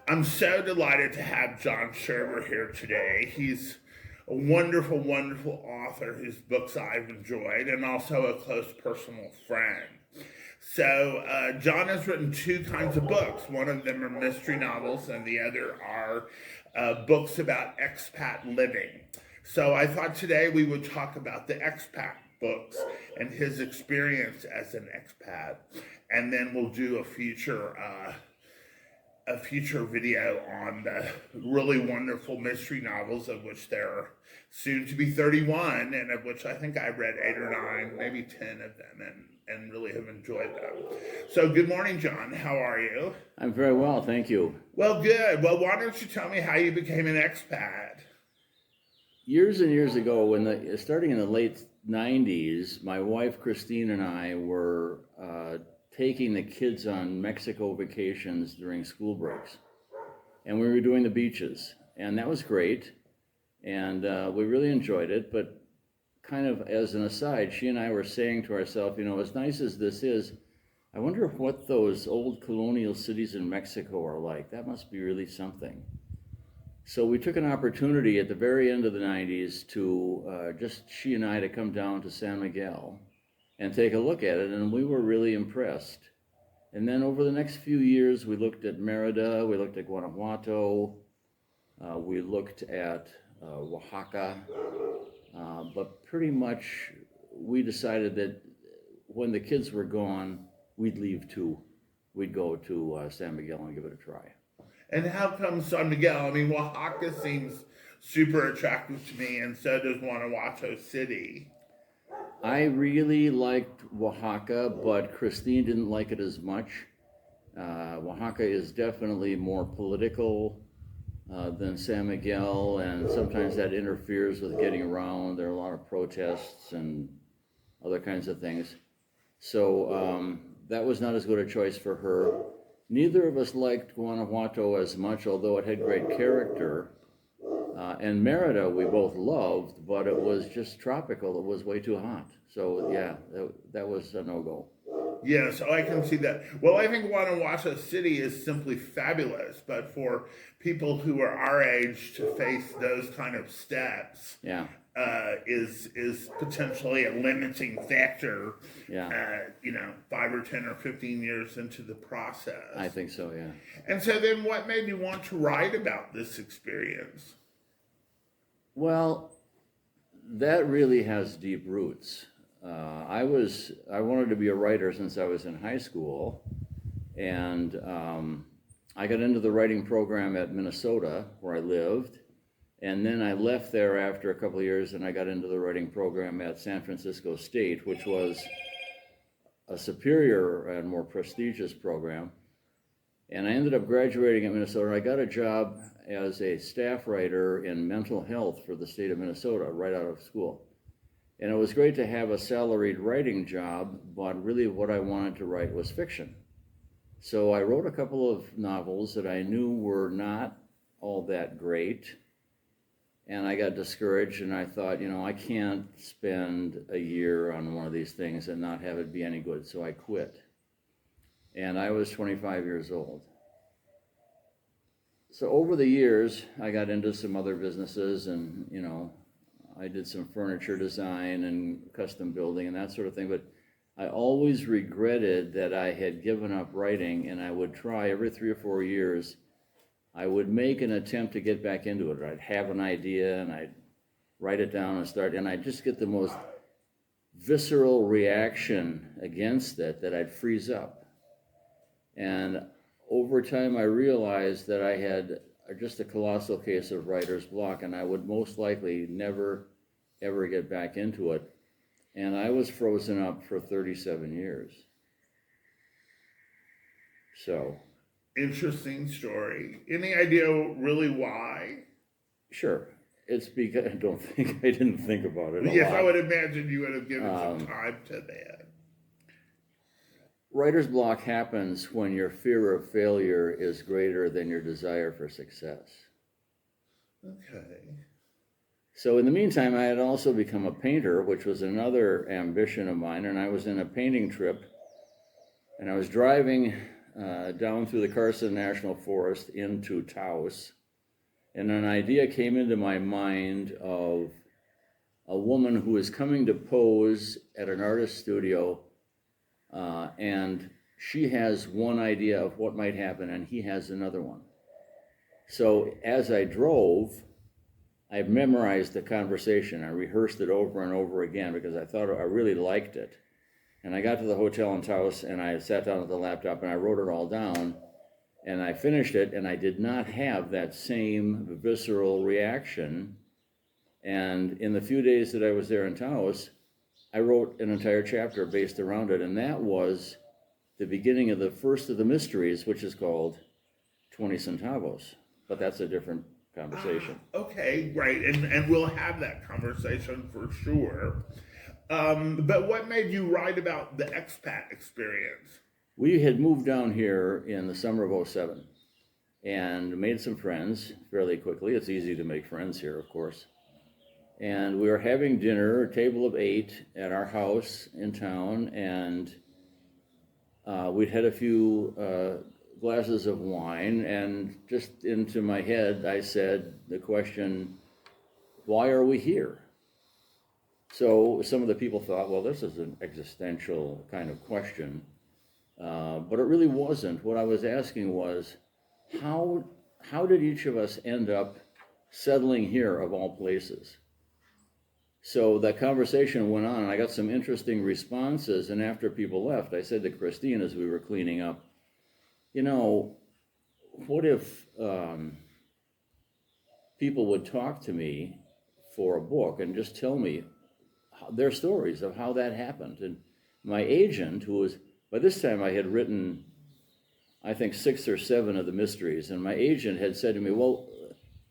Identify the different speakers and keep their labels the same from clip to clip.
Speaker 1: I'm so delighted to have John Scherber here today. He's a wonderful, wonderful author whose books I've enjoyed and also a close personal friend. So, John has written two kinds of books. One of them are mystery novels, and the other are books about expat living. So, I thought today we would talk about the expat books and his experience as an expat, and then we'll do a future video on the really wonderful mystery novels, of which there are soon to be 31, and of which I think I've read 8 or 9, maybe 10 of them, and really have enjoyed them. So, good morning, John. How are you?
Speaker 2: I'm very well, thank you.
Speaker 1: Well, good. Well, why don't you tell me how you became an expat?
Speaker 2: Years and years ago, starting in the late 90s, my wife Christine and I were taking the kids on Mexico vacations during school breaks. And we were doing the beaches, and that was great. And we really enjoyed it, but kind of as an aside, she and I were saying to ourselves, as nice as this is, I wonder what those old colonial cities in Mexico are like. That must be really something. So we took an opportunity at the very end of the 90s to just she and I to come down to San Miguel and take a look at it, and we were really impressed. And then over the next few years, we looked at Merida, we looked at Guanajuato, we looked at Oaxaca, but pretty much we decided that when the kids were gone, we'd leave too. We'd go to San Miguel and give it a try.
Speaker 1: And how come San Miguel? I mean, Oaxaca seems super attractive to me, and so does Guanajuato City.
Speaker 2: I really liked Oaxaca, but Christine didn't like it as much. Oaxaca is definitely more political than San Miguel, and sometimes that interferes with getting around. There are a lot of protests and other kinds of things. So that was not as good a choice for her. Neither of us liked Guanajuato as much, although it had great character. And Merida we both loved, but it was just tropical. It was way too hot. So yeah, that was a no-go.
Speaker 1: Yeah, so I can see that. Well, I think Guanajuato City is simply fabulous, but for people who are our age to face those kind of steps,
Speaker 2: Yeah.
Speaker 1: is potentially a limiting factor.
Speaker 2: Yeah.
Speaker 1: 5 or 10 or 15 years into the process.
Speaker 2: I think so, yeah.
Speaker 1: And so then, what made you want to write about this experience?
Speaker 2: Well, that really has deep roots. I wanted to be a writer since I was in high school, and I got into the writing program at Minnesota, where I lived, and then I left there after a couple of years, and I got into the writing program at San Francisco State, which was a superior and more prestigious program. And I ended up graduating at Minnesota. I got a job as a staff writer in mental health for the state of Minnesota right out of school. And it was great to have a salaried writing job, but really what I wanted to write was fiction. So I wrote a couple of novels that I knew were not all that great. And I got discouraged, and I thought, I can't spend a year on one of these things and not have it be any good. So I quit. And I was 25 years old. So over the years, I got into some other businesses, and, I did some furniture design and custom building and that sort of thing. But I always regretted that I had given up writing, and I would try every 3 or 4 years. I would make an attempt to get back into it. I'd have an idea, and I'd write it down and start, and I'd just get the most visceral reaction against it that I'd freeze up. And over time, I realized that I had just a colossal case of writer's block, and I would most likely never, ever get back into it. And I was frozen up for 37 years. So.
Speaker 1: Interesting story. Any idea really why?
Speaker 2: Sure. It's because I didn't think about it.
Speaker 1: Yes, I would imagine you would have given some time to that.
Speaker 2: Writer's block happens when your fear of failure is greater than your desire for success.
Speaker 1: Okay.
Speaker 2: So in the meantime, I had also become a painter, which was another ambition of mine, and I was in a painting trip, and I was driving down through the Carson National Forest into Taos, and an idea came into my mind of a woman who is coming to pose at an artist studio, and she has one idea of what might happen, and he has another one. So as I drove, I memorized the conversation. I rehearsed it over and over again because I thought I really liked it. And I got to the hotel in Taos, and I sat down at the laptop, and I wrote it all down, and I finished it, and I did not have that same visceral reaction. And in the few days that I was there in Taos, I wrote an entire chapter based around it, and that was the beginning of the first of the mysteries, which is called 20 Centavos. But that's a different conversation.
Speaker 1: Okay, right, and we'll have that conversation for sure. But what made you write about the expat experience?
Speaker 2: We had moved down here in the summer of '07 and made some friends fairly quickly. It's easy to make friends here, of course. And we were having dinner, a table of 8, at our house in town, and we'd had a few glasses of wine, and just into my head I said the question, why are we here? So some of the people thought, well, this is an existential kind of question, but it really wasn't. What I was asking was, how did each of us end up settling here of all places? So that conversation went on, and I got some interesting responses, and after people left, I said to Christine as we were cleaning up, you know, what if people would talk to me for a book and just tell me their stories of how that happened? And my agent, who was, by this time I had written, I think 6 or 7 of the mysteries, and my agent had said to me, well,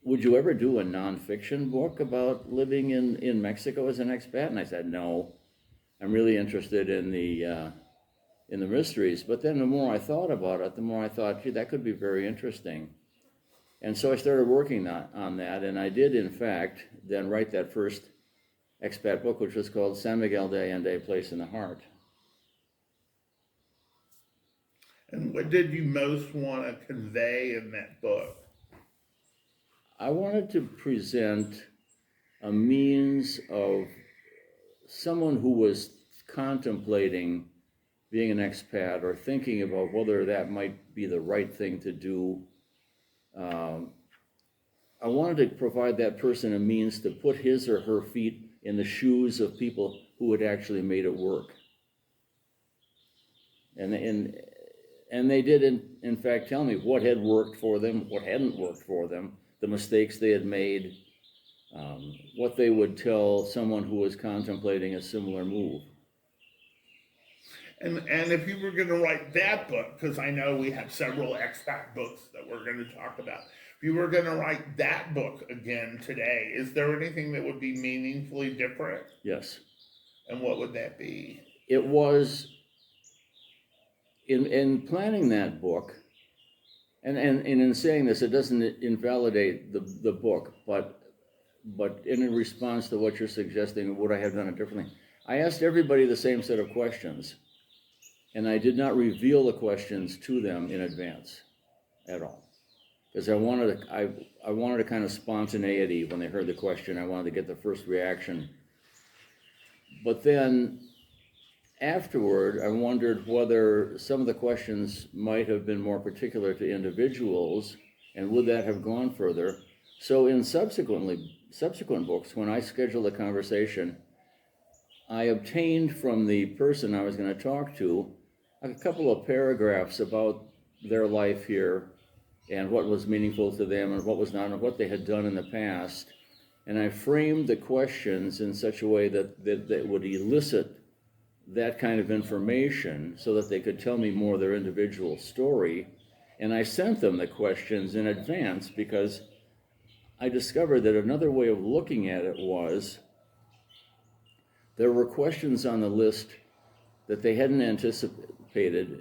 Speaker 2: would you ever do a nonfiction book about living in Mexico as an expat? And I said, no, I'm really interested in the mysteries. But then the more I thought about it, the more I thought, gee, that could be very interesting. And so I started working on that, and I did, in fact, then write that first expat book, which was called San Miguel de Allende, Place in the Heart.
Speaker 1: And what did you most want to convey in that book?
Speaker 2: I wanted to present a means of someone who was contemplating being an expat or thinking about whether that might be the right thing to do. I wanted to provide that person a means to put his or her feet in the shoes of people who had actually made it work. And they did, in fact, tell me what had worked for them, what hadn't worked for them, the mistakes they had made, what they would tell someone who was contemplating a similar move.
Speaker 1: And if you were going to write that book, because I know we have several expat books that we're going to talk about, if you were going to write that book again today, is there anything that would be meaningfully different?
Speaker 2: Yes.
Speaker 1: And what would that be?
Speaker 2: It was, in planning that book, and in saying this, it doesn't invalidate the book, but in response to what you're suggesting, would I have done it differently? I asked everybody the same set of questions, and I did not reveal the questions to them in advance at all, because I wanted a kind of spontaneity when they heard the question. I wanted to get the first reaction. But then afterward, I wondered whether some of the questions might have been more particular to individuals, and would that have gone further? So in subsequent books, when I scheduled a conversation, I obtained from the person I was going to talk to a couple of paragraphs about their life here and what was meaningful to them and what was not, and what they had done in the past. And I framed the questions in such a way that would elicit that kind of information so that they could tell me more of their individual story. And I sent them the questions in advance because I discovered that another way of looking at it was there were questions on the list that they hadn't anticipated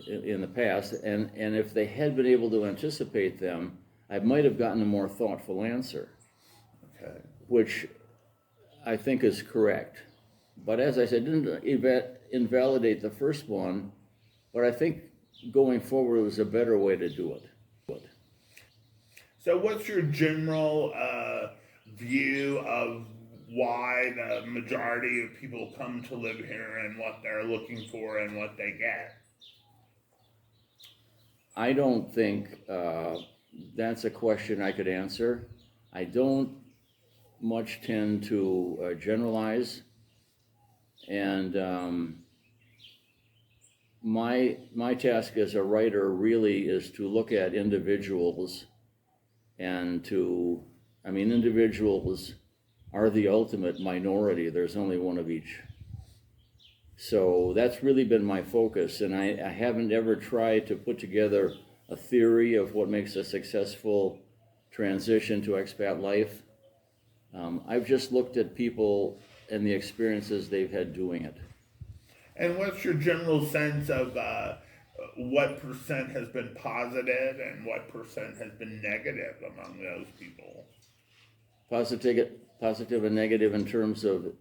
Speaker 2: in the past, and if they had been able to anticipate them, I might have gotten a more thoughtful answer,
Speaker 1: Okay.
Speaker 2: which I think is correct. But as I said, didn't invalidate the first one, but I think going forward, it was a better way to do it.
Speaker 1: So, what's your general view of why the majority of people come to live here and what they're looking for and what they get?
Speaker 2: I don't think that's a question I could answer. I don't much tend to generalize, and my task as a writer really is to look at individuals and individuals are the ultimate minority. There's only one of each. So that's really been my focus, and I haven't ever tried to put together a theory of what makes a successful transition to expat life. I've just looked at people and the experiences they've had doing it.
Speaker 1: And what's your general sense of what percent has been positive and what percent has been negative among those people?
Speaker 2: Positive and negative in terms of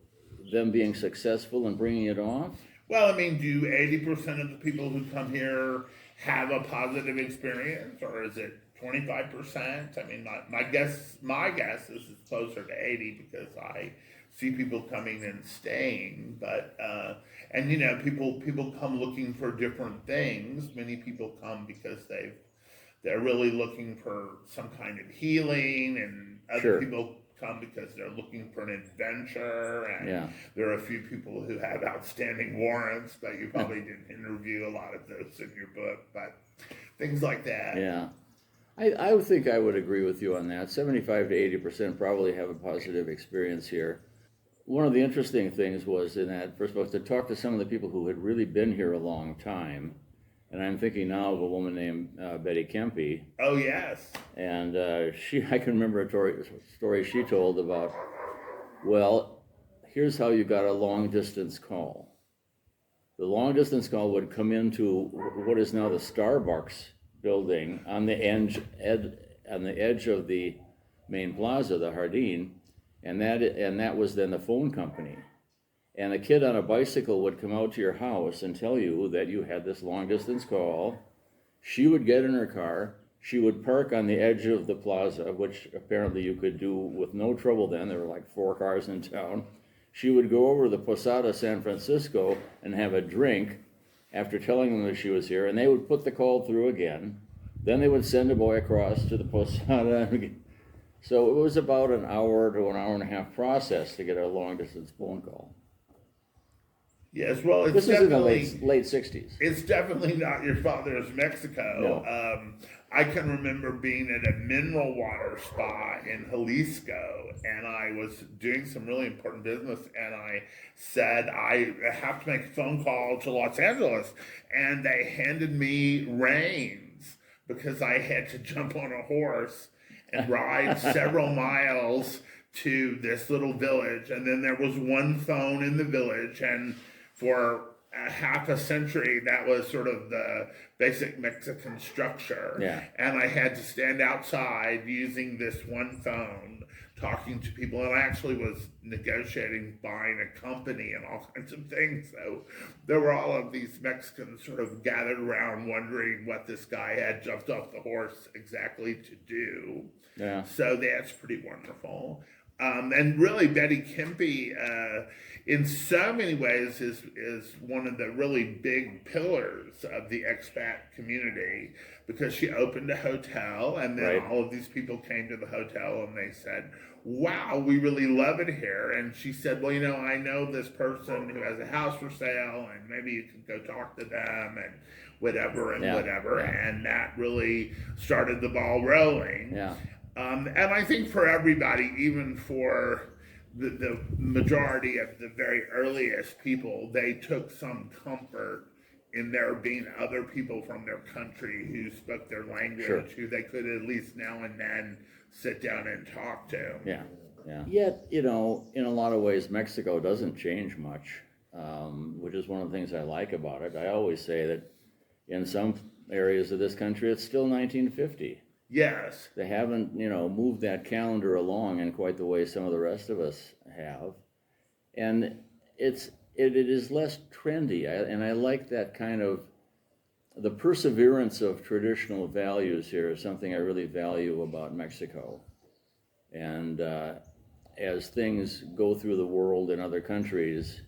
Speaker 2: them being successful and bringing it off?
Speaker 1: Well, I mean, do 80% of the people who come here have a positive experience, or is it 25%? I mean, my guess is it's closer to 80 because I see people coming and staying, but and people come looking for different things. Many people come because they're really looking for some kind of healing, and other
Speaker 2: Sure.
Speaker 1: people come because they're looking for an adventure, and
Speaker 2: Yeah.
Speaker 1: there are a few people who have outstanding warrants, but you probably didn't interview a lot of those in your book, but things like that.
Speaker 2: Yeah. I would think I would agree with you on that. 75 to 80% probably have a positive experience here. One of the interesting things was in that, first of all, to talk to some of the people who had really been here a long time. And I'm thinking now of a woman named Betty Kempe.
Speaker 1: Oh, yes.
Speaker 2: And I can remember a story she told about, well, here's how you got a long distance call. The long distance call would come into what is now the Starbucks building on the edge of the main plaza, the Jardin, and that was then the phone company. And a kid on a bicycle would come out to your house and tell you that you had this long distance call. She would get in her car. She would park on the edge of the plaza, which apparently you could do with no trouble then. There were like 4 cars in town. She would go over to the Posada San Francisco and have a drink after telling them that she was here, and they would put the call through again. Then they would send a boy across to the Posada. So it was about an hour to an hour and a half process to get a long distance phone call.
Speaker 1: Yes, well, it's
Speaker 2: This is in the
Speaker 1: definitely
Speaker 2: late 60s.
Speaker 1: It's definitely not your father's Mexico.
Speaker 2: No.
Speaker 1: I can remember being at a mineral water spa in Jalisco, and I was doing some really important business, and I said, I have to make a phone call to Los Angeles, and they handed me reins because I had to jump on a horse and ride several miles to this little village, and then there was one phone in the village, and for a half a century, that was sort of the basic Mexican structure.
Speaker 2: Yeah.
Speaker 1: And I had to stand outside using this one phone, talking to people. And I actually was negotiating buying a company and all kinds of things. So there were all of these Mexicans sort of gathered around wondering what this guy had jumped off the horse exactly to do.
Speaker 2: Yeah.
Speaker 1: So that's pretty wonderful. And really, Betty Kempe, in so many ways, is one of the really big pillars of the expat community because she opened a hotel, and then
Speaker 2: Right.
Speaker 1: all of these people came to the hotel and they said, wow, we really love it here. And she said, well, I know this person who has a house for sale, and maybe you can go talk to them and whatever and
Speaker 2: Yeah.
Speaker 1: whatever.
Speaker 2: Yeah.
Speaker 1: And that really started the ball rolling.
Speaker 2: Yeah.
Speaker 1: And I think for everybody, even for the majority of the very earliest people, they took some comfort in there being other people from their country who spoke their language,
Speaker 2: Sure.
Speaker 1: who they could at least now and then sit down and talk to.
Speaker 2: Yeah, yeah. Yet, in a lot of ways, Mexico doesn't change much, which is one of the things I like about it. I always say that in some areas of this country, it's still 1950.
Speaker 1: Yes.
Speaker 2: They haven't, moved that calendar along in quite the way some of the rest of us have. And it is less trendy, and I like that kind of the perseverance of traditional values here is something I really value about Mexico. And as things go through the world in other countries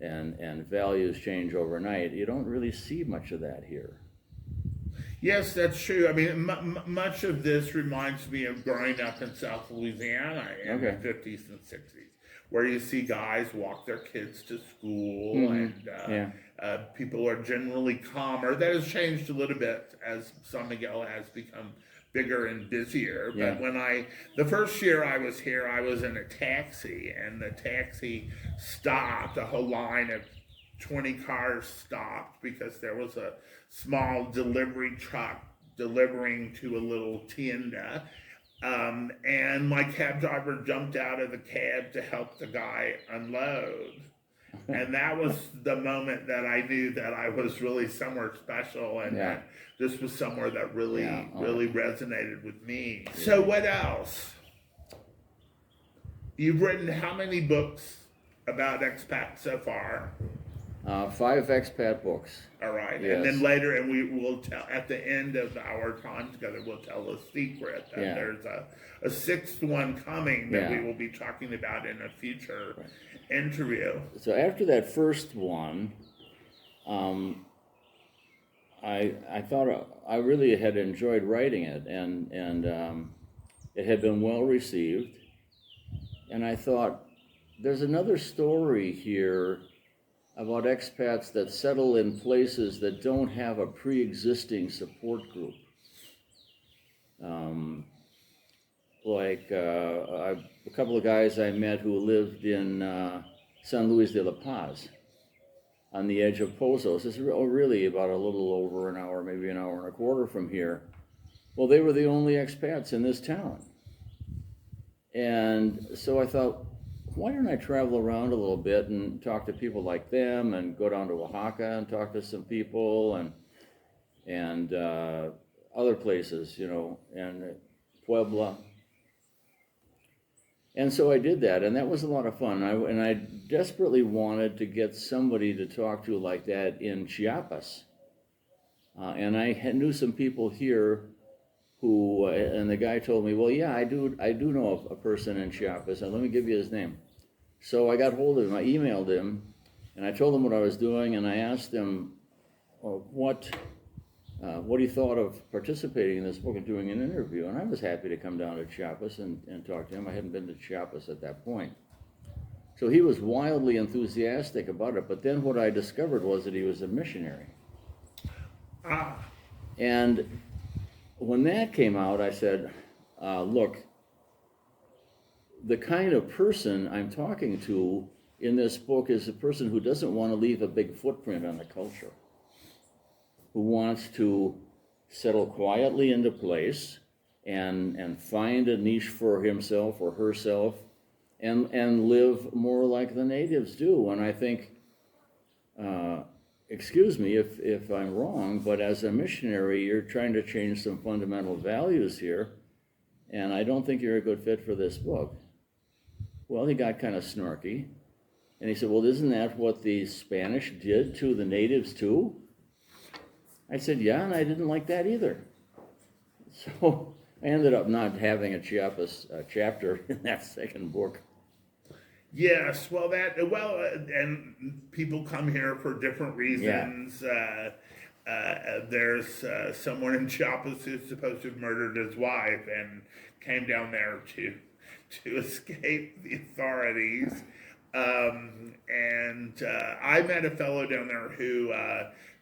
Speaker 2: and values change overnight, you don't really see much of that here.
Speaker 1: Yes, that's true. I mean, much of this reminds me of growing up in South Louisiana in the 50s and 60s, where you see guys walk their kids to school, and people are generally calmer. That has changed a little bit as San Miguel has become bigger and busier. But the first year I was here, I was in a taxi, and the taxi stopped. A whole line of 20 cars stopped because there was a small delivery truck delivering to a little tienda. And my cab driver jumped out of the cab to help the guy unload. And that was the moment that I knew that I was really somewhere special, and that this was somewhere that really resonated with me. So what else? You've written how many books about expats so far?
Speaker 2: 5 expat books.
Speaker 1: All right,
Speaker 2: yes.
Speaker 1: And then later, and we will tell at the end of our time together, we'll tell a secret that there's a 6th one coming that we will be talking about in a future interview.
Speaker 2: So after that first one, I thought I really had enjoyed writing it, and it had been well received, and I thought there's another story here about expats that settle in places that don't have a pre-existing support group. A couple of guys I met who lived in San Luis de La Paz on the edge of Pozos. It's really about a little over an hour, maybe an hour and a quarter from here. Well, they were the only expats in this town. And so I thought, why don't I travel around a little bit and talk to people like them, and go down to Oaxaca and talk to some people, and other places, and Puebla. And so I did that, and that was a lot of fun. And I desperately wanted to get somebody to talk to like that in Chiapas. And I knew some people here who, and the guy told me, well, yeah, I do know a person in Chiapas, and let me give you his name. So I got hold of him, I emailed him, and I told him what I was doing, and I asked him what he thought of participating in this book and doing an interview. And I was happy to come down to Chiapas and talk to him. I hadn't been to Chiapas at that point. So he was wildly enthusiastic about it, but then what I discovered was that he was a missionary. And when that came out, I said, look, the kind of person I'm talking to in this book is a person who doesn't want to leave a big footprint on the culture, who wants to settle quietly into place and find a niche for himself or herself and live more like the natives do. And I think, excuse me if I'm wrong, but as a missionary, you're trying to change some fundamental values here, and I don't think you're a good fit for this book. Well, he got kind of snarky, and he said, well, isn't that what the Spanish did to the natives too? I said, yeah, and I didn't like that either. So I ended up not having a Chiapas chapter in that second book.
Speaker 1: Yes, and people come here for different reasons. Yeah. There's someone in Chiapas who's supposed to have murdered his wife and came down there to escape the authorities. And I met a fellow down there who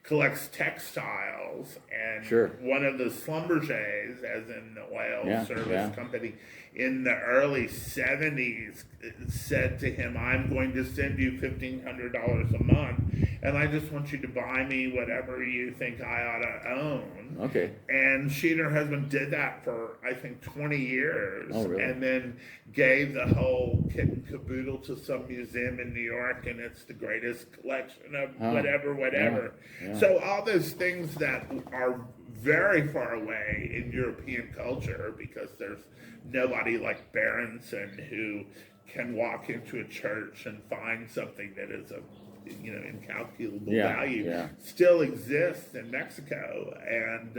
Speaker 1: collects textiles, and one of the Schlumbergers, as in the oil service company, in the early 70s said to him, I'm going to send you $1,500 a month, and I just want you to buy me whatever you think I ought to own.
Speaker 2: Okay.
Speaker 1: And she and her husband did that for, I think, 20 years.
Speaker 2: Oh, really?
Speaker 1: And then gave the whole kit and caboodle to some museum in New York, and it's the greatest collection of whatever.
Speaker 2: Yeah.
Speaker 1: So all those things that are very far away in European culture, because there's nobody like Berenson who can walk into a church and find something that is of incalculable
Speaker 2: Yeah,
Speaker 1: value,
Speaker 2: yeah.
Speaker 1: still exists in Mexico, and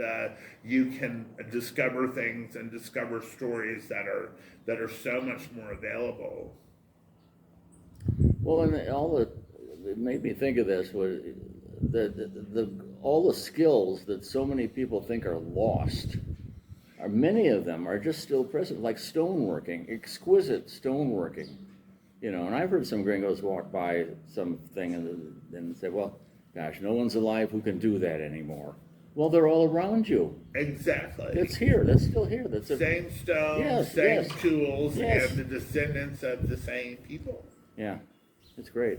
Speaker 1: you can discover things and discover stories that are so much more available.
Speaker 2: Well, and it made me think of this was all the skills that so many people think are lost. Many of them are just still present, like stoneworking, exquisite stoneworking. And I've heard some gringos walk by something and say, well, gosh, no one's alive who can do that anymore. Well, they're all around you.
Speaker 1: Exactly.
Speaker 2: It's here. That's still here. That's
Speaker 1: same stone,
Speaker 2: yes,
Speaker 1: same
Speaker 2: yes,
Speaker 1: tools,
Speaker 2: yes.
Speaker 1: and the descendants of the same people.
Speaker 2: Yeah, it's great.